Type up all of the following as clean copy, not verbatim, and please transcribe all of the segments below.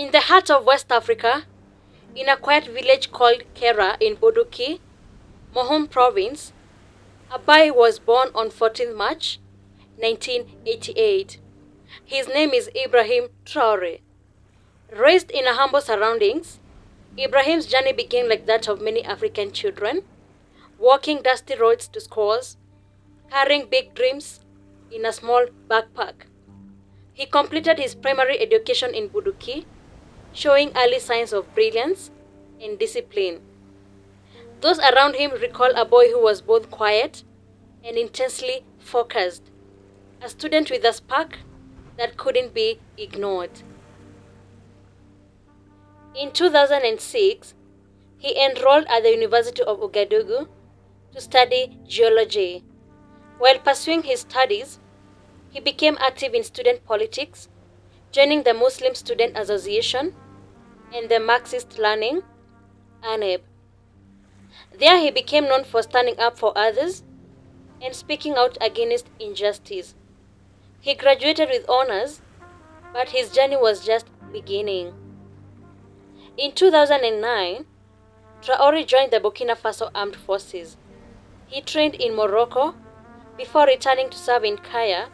In the heart of West Africa, in a quiet village called Kera in Boduki, Mohom province, Abai was born on 14 March 1988. His name is Ibrahim Traoré. Raised in humble surroundings, Ibrahim's journey began like that of many African children, walking dusty roads to schools, carrying big dreams in a small backpack. He completed his primary education in Boduki, showing early signs of brilliance and discipline. Those around him recall a boy who was both quiet and intensely focused, a student with a spark that couldn't be ignored. In 2006, he enrolled at the University of Ouagadougou to study geology. While pursuing his studies, he became active in student politics, joining the Muslim Student Association and the Marxist Learning, ANEB. There he became known for standing up for others and speaking out against injustice. He graduated with honors, but his journey was just beginning. In 2009, Traoré joined the Burkina Faso Armed Forces. He trained in Morocco before returning to serve in Kaya,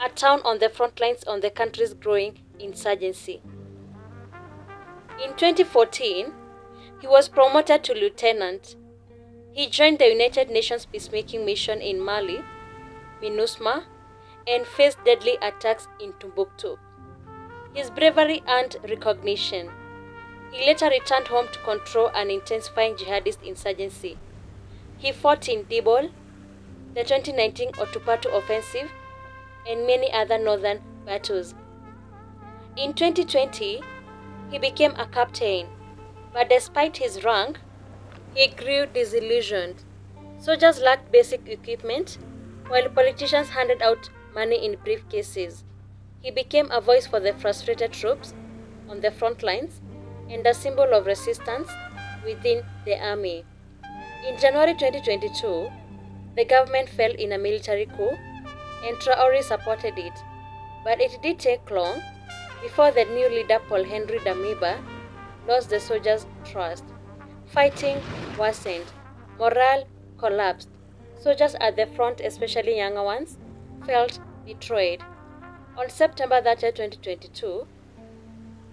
a town on the front lines on the country's growing insurgency. In 2014, he was promoted to lieutenant. He joined the United Nations peacemaking mission in Mali, MINUSMA, and faced deadly attacks in Timbuktu. His bravery earned recognition. He later returned home to control an intensifying jihadist insurgency. He fought in Dibol, the 2019 Otupatu offensive, and many other northern battles. In 2020, he became a captain, but despite his rank, he grew disillusioned. Soldiers lacked basic equipment, while politicians handed out money in briefcases. He became a voice for the frustrated troops on the front lines and a symbol of resistance within the army. In January 2022, the government fell in a military coup, and Traoré supported it. But it did take long before the new leader Paul-Henri Damiba lost the soldiers' trust. Fighting worsened. Morale collapsed. Soldiers at the front, especially younger ones, felt betrayed. On September 30, 2022,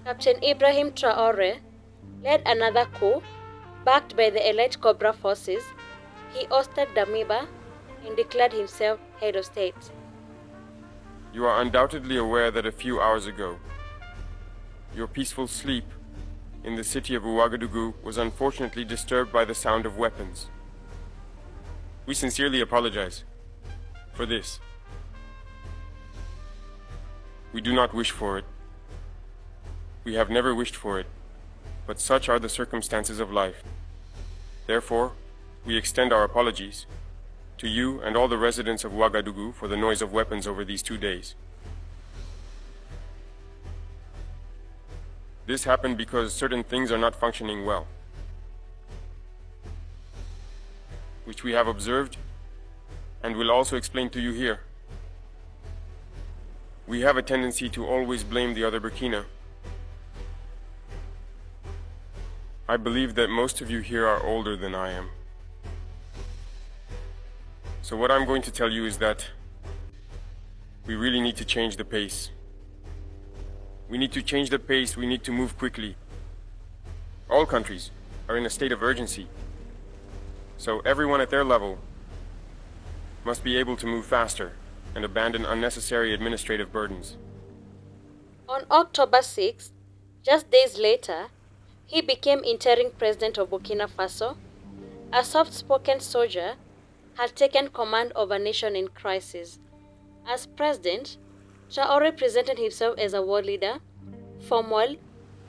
Captain Ibrahim Traoré led another coup backed by the elite Cobra forces. He ousted Damiba and declared himself head of state. You are undoubtedly aware that a few hours ago, your peaceful sleep in the city of Ouagadougou was unfortunately disturbed by the sound of weapons. We sincerely apologize for this. We do not wish for it. We have never wished for it, but such are the circumstances of life. Therefore, we extend our apologies to you and all the residents of Ouagadougou for the noise of weapons over these 2 days. This happened because certain things are not functioning well, which we have observed and will also explain to you here. We have a tendency to always blame the other Burkina. I believe that most of you here are older than I am. So what I'm going to tell you is that we really need to change the pace. We need to change the pace, we need to move quickly. All countries are in a state of urgency. So everyone at their level must be able to move faster and abandon unnecessary administrative burdens. On October 6, just days later, he became interim president of Burkina Faso. A soft-spoken soldier had taken command of a nation in crisis. As president, Traoré presented himself as a world leader, formal,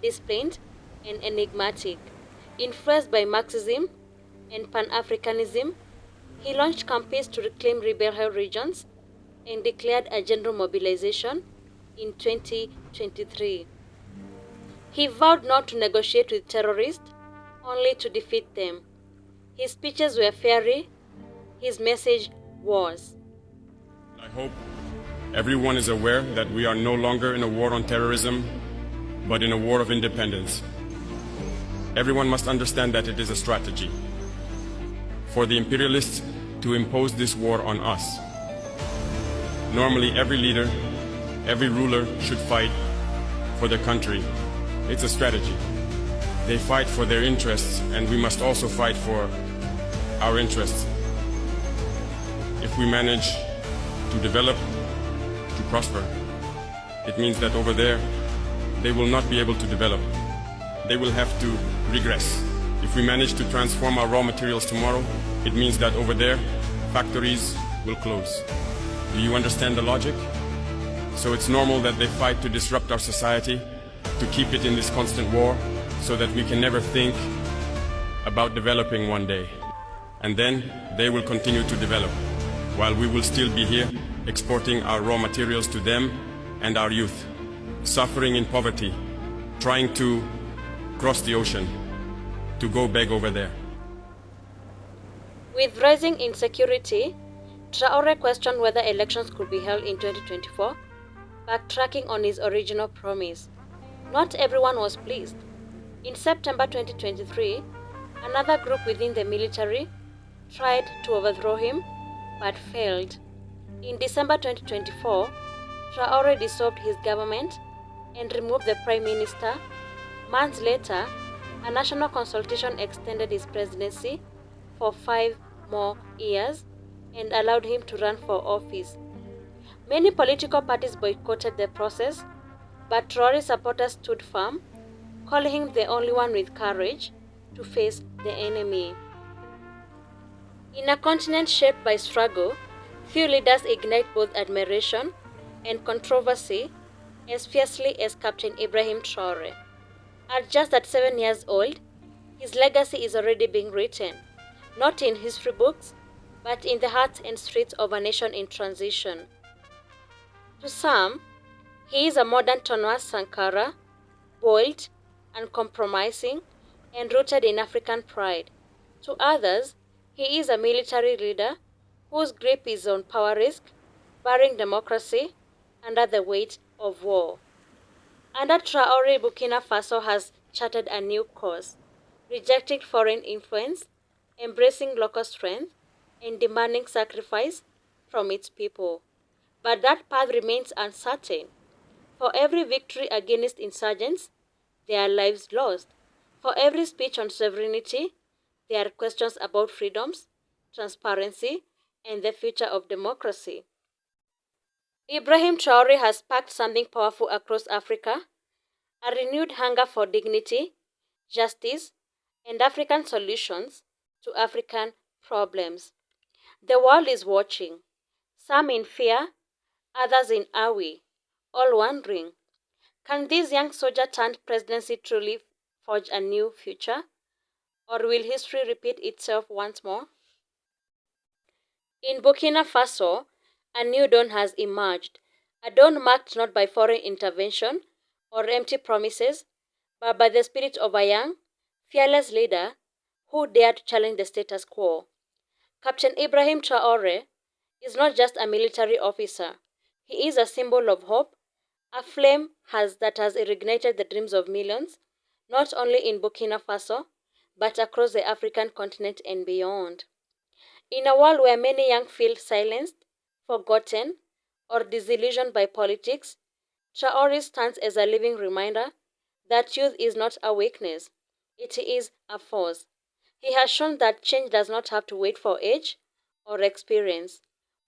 disciplined, and enigmatic. Influenced by Marxism and Pan-Africanism, he launched campaigns to reclaim rebel-held regions and declared a general mobilization in 2023. He vowed not to negotiate with terrorists, only to defeat them. His speeches were fiery. His message was, I hope everyone is aware that we are no longer in a war on terrorism, but in a war of independence. Everyone must understand that it is a strategy for the imperialists to impose this war on us. Normally, every leader, every ruler should fight for their country. It's a strategy. They fight for their interests, and we must also fight for our interests. If we manage to develop, to prosper, it means that over there, they will not be able to develop. They will have to regress. If we manage to transform our raw materials tomorrow, it means that over there, factories will close. Do you understand the logic? So it's normal that they fight to disrupt our society, to keep it in this constant war, so that we can never think about developing one day. And then they will continue to develop, while we will still be here exporting our raw materials to them and our youth, suffering in poverty, trying to cross the ocean, to go beg over there. With rising insecurity, Traoré questioned whether elections could be held in 2024, backtracking on his original promise. Not everyone was pleased. In September 2023, another group within the military tried to overthrow him, but failed. In December 2024, Traoré dissolved his government and removed the prime minister. Months later, a national consultation extended his presidency for 5 more years and allowed him to run for office. Many political parties boycotted the process, but Traoré supporters stood firm, calling him the only one with courage to face the enemy. In a continent shaped by struggle, few leaders ignite both admiration and controversy as fiercely as Captain Ibrahim Traoré. At just 37 years old, his legacy is already being written, not in history books, but in the hearts and streets of a nation in transition. To some, he is a modern Thomas Sankara, bold, uncompromising, and rooted in African pride. To others, he is a military leader whose grip is on power risk, bearing democracy under the weight of war. Under Traoré, Burkina Faso has charted a new course, rejecting foreign influence, embracing local strength, and demanding sacrifice from its people. But that path remains uncertain. For every victory against insurgents, there are lives lost. For every speech on sovereignty, there are questions about freedoms, transparency, and the future of democracy. Ibrahim Traoré has sparked something powerful across Africa, a renewed hunger for dignity, justice, and African solutions to African problems. The world is watching, some in fear, others in awe, all wondering, can this young soldier-turned-presidency truly forge a new future? Or will history repeat itself once more? In Burkina Faso, a new dawn has emerged, a dawn marked not by foreign intervention or empty promises, but by the spirit of a young, fearless leader who dared to challenge the status quo. Captain Ibrahim Traoré is not just a military officer. He is a symbol of hope, a flame that has reignited the dreams of millions, not only in Burkina Faso, but across the African continent and beyond. In a world where many young feel silenced, forgotten, or disillusioned by politics, Traoré stands as a living reminder that youth is not a weakness, it is a force. He has shown that change does not have to wait for age or experience.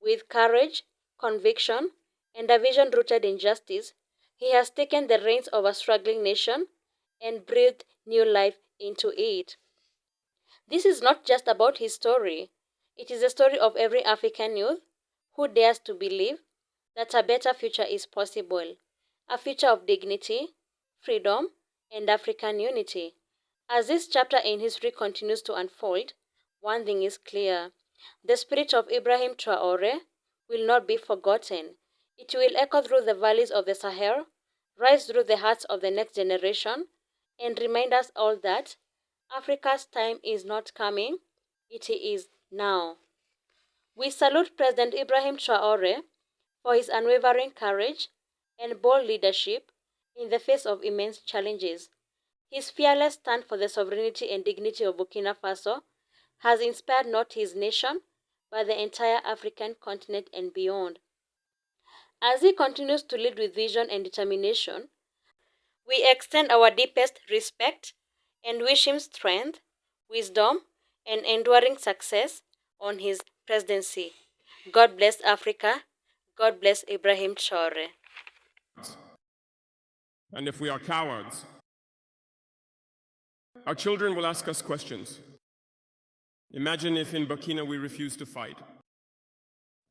With courage, conviction, and a vision rooted in justice, he has taken the reins of a struggling nation and breathed new life into it. This is not just about his story. It is the story of every African youth who dares to believe that a better future is possible, a future of dignity, freedom, and African unity. As this chapter in history continues to unfold, one thing is clear. The spirit of Ibrahim Traoré will not be forgotten. It will echo through the valleys of the Sahel, rise through the hearts of the next generation, and remind us all that Africa's time is not coming, it is now. We salute President Ibrahim Traoré for his unwavering courage and bold leadership in the face of immense challenges. His fearless stand for the sovereignty and dignity of Burkina Faso has inspired not his nation, but the entire African continent and beyond. As he continues to lead with vision and determination, we extend our deepest respect and wish him strength, wisdom, and enduring success on his presidency. God bless Africa. God bless Ibrahim Traoré. And if we are cowards, our children will ask us questions. Imagine if in Burkina we refuse to fight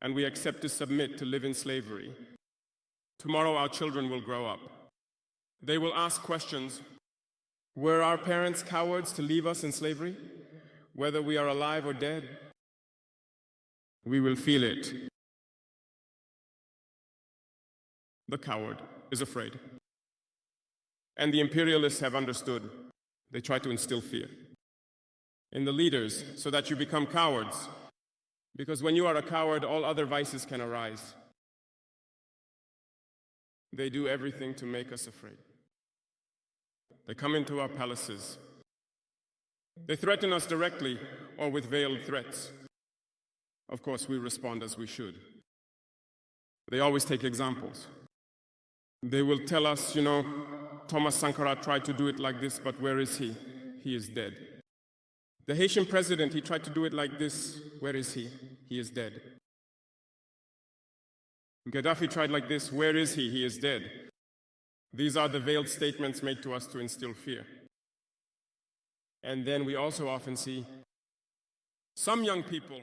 and we accept to submit to live in slavery. Tomorrow our children will grow up. They will ask questions. Were our parents cowards to leave us in slavery? Whether we are alive or dead, we will feel it. The coward is afraid. And the imperialists have understood. They try to instill fear in the leaders so that you become cowards. Because when you are a coward, all other vices can arise. They do everything to make us afraid. They come into our palaces. They threaten us directly or with veiled threats. Of course, we respond as we should. They always take examples. They will tell us, Thomas Sankara tried to do it like this, but where is he? He is dead. The Haitian president, he tried to do it like this. Where is he? He is dead. Gaddafi tried like this. Where is he? He is dead. These are the veiled statements made to us to instill fear. And then we also often see some young people